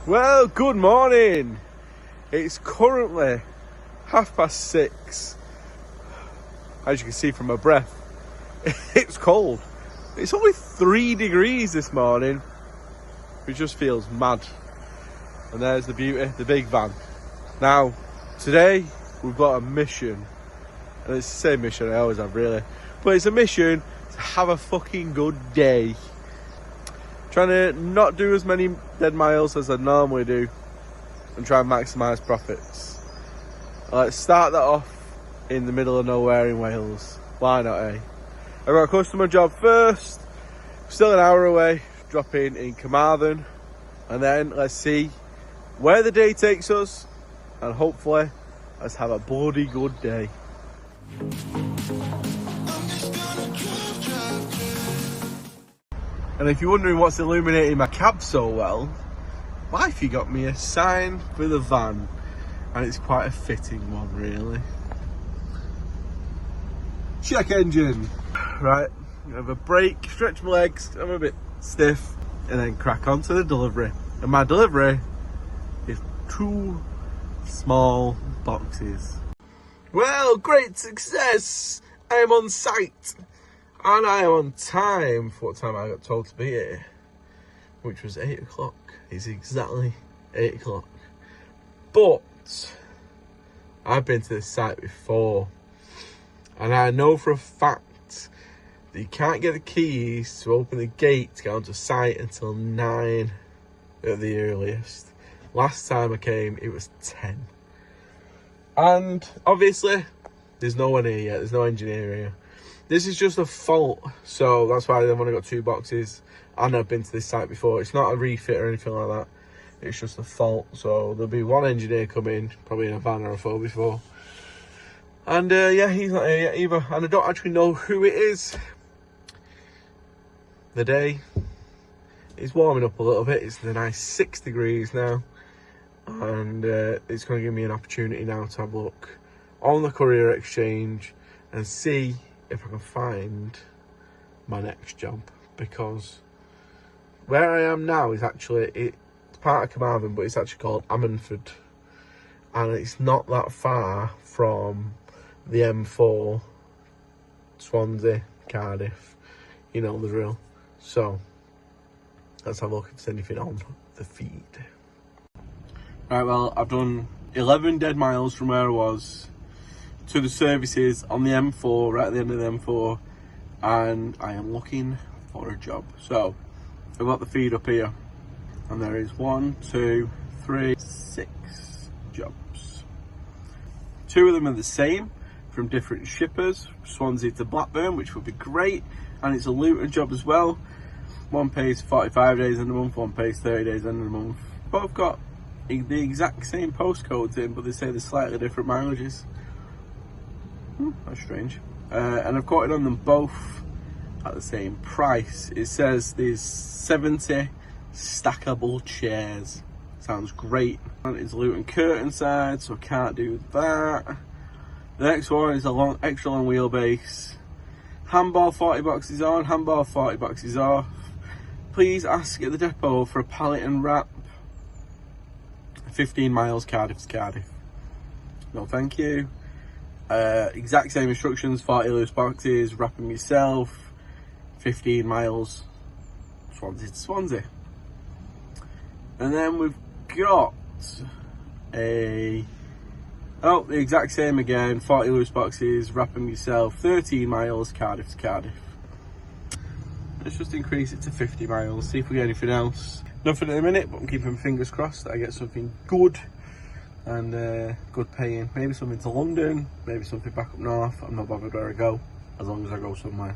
Well, good morning. It's currently 6:30. As you can see from my breath, it's cold. It's only 3 degrees this morning, which just feels mad. And there's the beauty, the big van. Now, today we've got a mission. And it's the same mission I always have, really. But it's a mission to have a fucking good day. Trying to not do as many dead miles as I normally do and try and maximise profits. Let's start that off in the middle of nowhere in Wales. Why not, eh? I've got a customer job first, still an hour away, dropping in Carmarthen, and then let's see where the day takes us, and hopefully let's have a bloody good day. And if you're wondering what's illuminating my cab so well, wifey got me a sign for the van, and it's quite a fitting one, really. Check engine. Right, have a break, stretch my legs, I'm a bit stiff, and then crack on to the delivery. And my delivery is 2 small boxes. Well, great success! I am on site. And I am on time for what time I got told to be here, which was 8 o'clock. It's exactly 8 o'clock. But I've been to this site before, and I know for a fact that you can't get the keys to open the gate to get onto site until 9 at the earliest. Last time I came, it was 10. And obviously, there's no one here yet. There's no engineer here. This is just a fault, so that's why I've only got 2 boxes. And I've been to this site before. It's not a refit or anything like that. It's just a fault. So there'll be 1 engineer coming, probably in a van or a 4x4. And yeah, he's not here yet either. And I don't actually know who it is. The day is warming up a little bit. It's the nice 6 degrees now. And it's going to give me an opportunity now to have a look on the Courier Exchange and see if I can find my next job, because where I am now is actually, it's part of Carmarthen, but it's actually called Ammanford, and it's not that far from the M4, Swansea, Cardiff, you know the drill. So let's have a look if there's anything on the feed. Right, well, I've done 11 dead miles from where I was to the services on the M4, right at the end of the M4, and I am looking for a job. So I've got the feed up here, and there is 1, 2, 3, 6 jobs. 2 of them are the same, from different shippers, Swansea to Blackburn, which would be great, and it's a Luton job as well. One pays 45 days in a month, one pays 30 days in a month. Both got the exact same postcodes in, but they say they're slightly different mileages. That's strange. And I've quoted on them both at the same price. It says there's 70 stackable chairs. Sounds great. It's Luton curtain side, so I can't do that. The next one is a extra long wheelbase. Handball 40 boxes on, handball 40 boxes off. Please ask at the depot for a pallet and wrap. 15 miles Cardiff to Cardiff. No thank you. Exact same instructions, 40 loose boxes, wrap them yourself, 15 miles, Swansea to Swansea. And then we've got the exact same again, 40 loose boxes, wrap them yourself, 13 miles, Cardiff to Cardiff. Let's just increase it to 50 miles, see if we get anything else. Nothing at the minute, but I'm keeping my fingers crossed that I get something good. And good paying, maybe something to London, maybe something back up north. I'm not bothered where I go, as long as I go somewhere.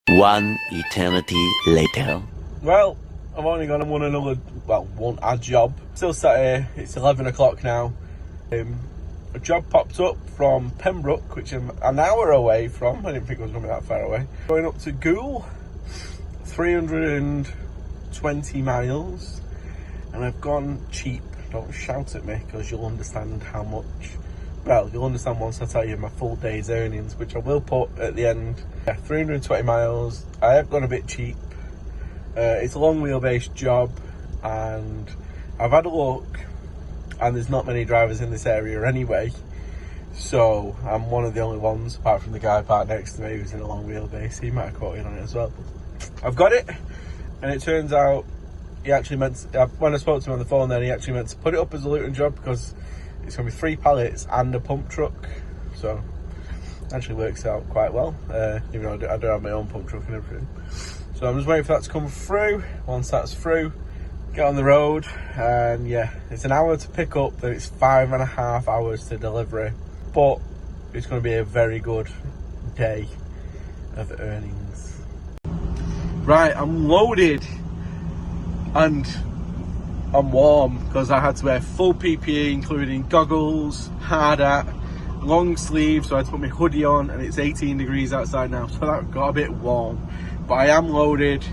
1 eternity later. Well, I've only got one odd job. Still sat here, it's 11 o'clock now. A job popped up from Pembroke, which I'm an hour away from. I didn't think it was going to be that far away. Going up to Goole, 320 miles, and I've gone cheap. Don't shout at me, because you'll understand how much. Well, you'll understand once I tell you my full day's earnings, which I will put at the end. Yeah, 320 miles. I have gone a bit cheap. It's a long wheelbase job, and I've had a look, and there's not many drivers in this area anyway. So I'm one of the only ones, apart from the guy parked next to me who's in a long wheelbase. He might have caught in on it as well. I've got it, and it turns out he actually meant to, when I spoke to him on the phone then, he actually meant to put it up as a Luton job because it's going to be 3 pallets and a pump truck. So it actually works out quite well, even though I do have my own pump truck and everything. So I'm just waiting for that to come through. Once that's through, get on the road, and yeah, it's an hour to pick up, then it's 5.5 hours to delivery. But it's going to be a very good day of earnings. Right, I'm loaded and I'm warm because I had to wear full PPE, including goggles, hard hat, long sleeves, so I had to put my hoodie on, and it's 18 degrees outside now, so that got a bit warm. But I am loaded,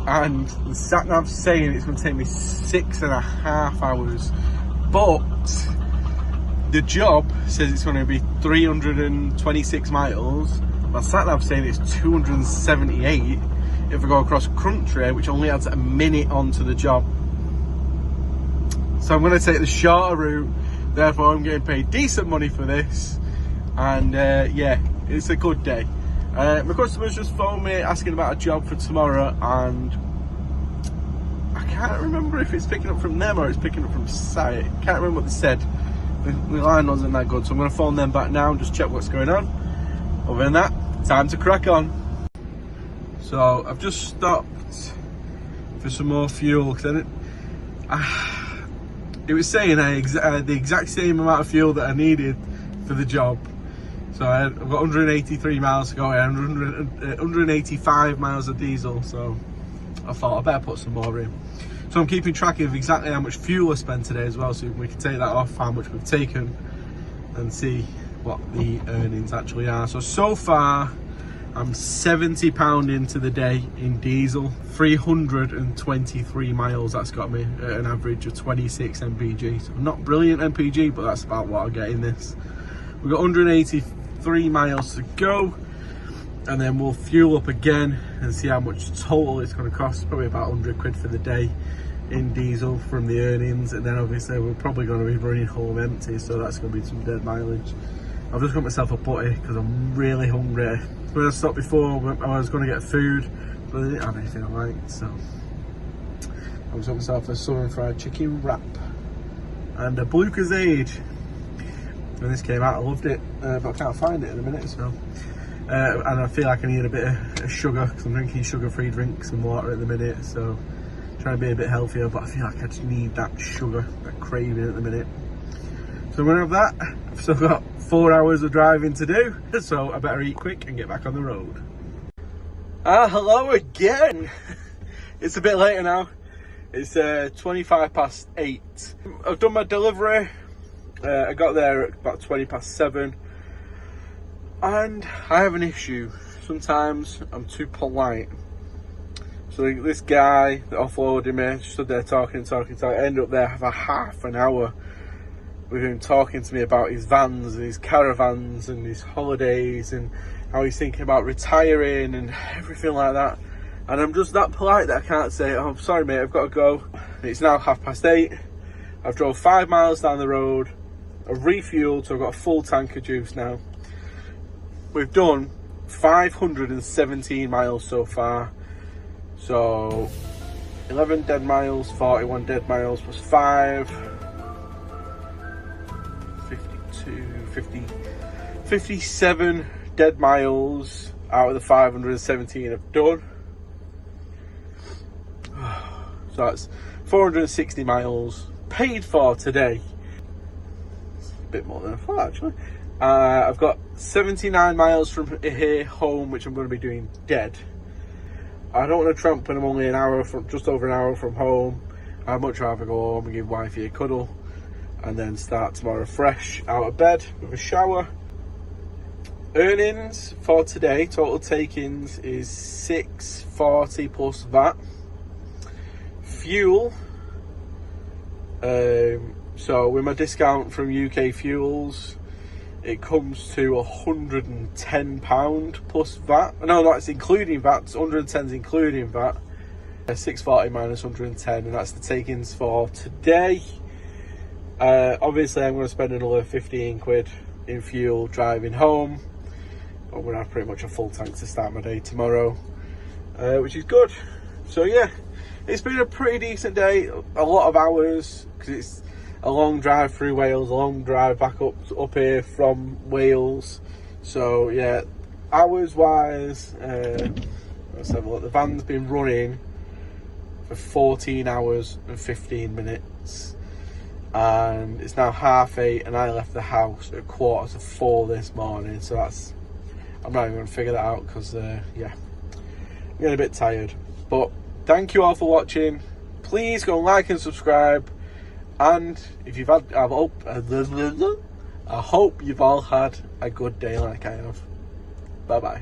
and the sat nav's saying it's going to take me 6.5 hours, but the job says it's going to be 326 miles. My sat nav's saying it's 278 if I go across country, which only adds a minute onto the job. So I'm going to take the shorter route, therefore I'm getting paid decent money for this, and yeah, it's a good day. My customers just phoned me asking about a job for tomorrow, and I can't remember if it's picking up from them or it's picking up from site. Can't remember what they said. The line wasn't that good, so I'm going to phone them back now and just check what's going on. Other than that, time to crack on. So I've just stopped for some more fuel because it was saying the exact same amount of fuel that I needed for the job. So I've got 183 miles to go and 185 miles of diesel, so I thought I better put some more in. So I'm keeping track of exactly how much fuel I spent today as well, so we can take that off how much we've taken and see what the earnings actually are. So far I'm £70 into the day in diesel, 323 miles that's got me at an average of 26 mpg. So not brilliant mpg, but that's about what I get in this. We've got 183 miles to go, and then we'll fuel up again and see how much total it's going to cost. Probably about 100 quid for the day in diesel from the earnings, and then obviously we're probably going to be running home empty, so that's going to be some dead mileage. I've just got myself a butty because I'm really hungry. When I stopped before, I was going to get food, but they didn't have anything I liked, so I just got myself a southern fried chicken wrap and a Blue Crusade. When this came out, I loved it, but I can't find it in a minute, so and I feel like I need a bit of sugar because I'm drinking sugar-free drinks and water at the minute, so trying to be a bit healthier, but I feel like I just need that sugar, that craving at the minute. So I'm gonna have that. I've still got 4 hours of driving to do, so I better eat quick and get back on the road. Hello again. It's a bit later now. It's 8:25. I've done my delivery. I got there at about 7:20, and I have an issue. Sometimes I'm too polite. So this guy that offloaded me stood there talking. I ended up there for half an hour with him talking to me about his vans and his caravans and his holidays and how he's thinking about retiring and everything like that. And I'm just that polite that I can't say, oh, I'm sorry mate, I've got to go. It's now 8:30. I've drove 5 miles down the road. I've refueled, so I've got a full tank of juice now. We've done 517 miles so far. So 11 dead miles, 41 dead miles plus 5. 57 dead miles out of the 517 I've done. So that's 460 miles paid for today. It's a bit more than I thought actually. I've got 79 miles from here home, which I'm going to be doing dead. I don't want to tramp when I'm only just over an hour from home. I'd much rather go home and give wifey a cuddle and then start tomorrow fresh out of bed with a shower. Earnings for today, total takings is 640 plus VAT. Fuel, so with my discount from UK Fuels, it comes to £110 plus VAT. No, that's including VAT. 110 is including VAT. 640 minus 110, and that's the take-ins for today. Obviously I'm going to spend another 15 quid in fuel driving home. I'm going to have pretty much a full tank to start my day tomorrow, which is good. So yeah, it's been a pretty decent day. A lot of hours, because it's a long drive through Wales, a long drive back up here from Wales. So yeah, hours wise, let's have a look. The van's been running for 14 hours and 15 minutes, and it's now 8:30, and I left the house at 3:45 this morning. So that's, I'm not even going to figure that out, because yeah, I'm getting a bit tired. But thank you all for watching. Please go and like and subscribe, and if you've had, I hope you've all had a good day like I have. Bye bye.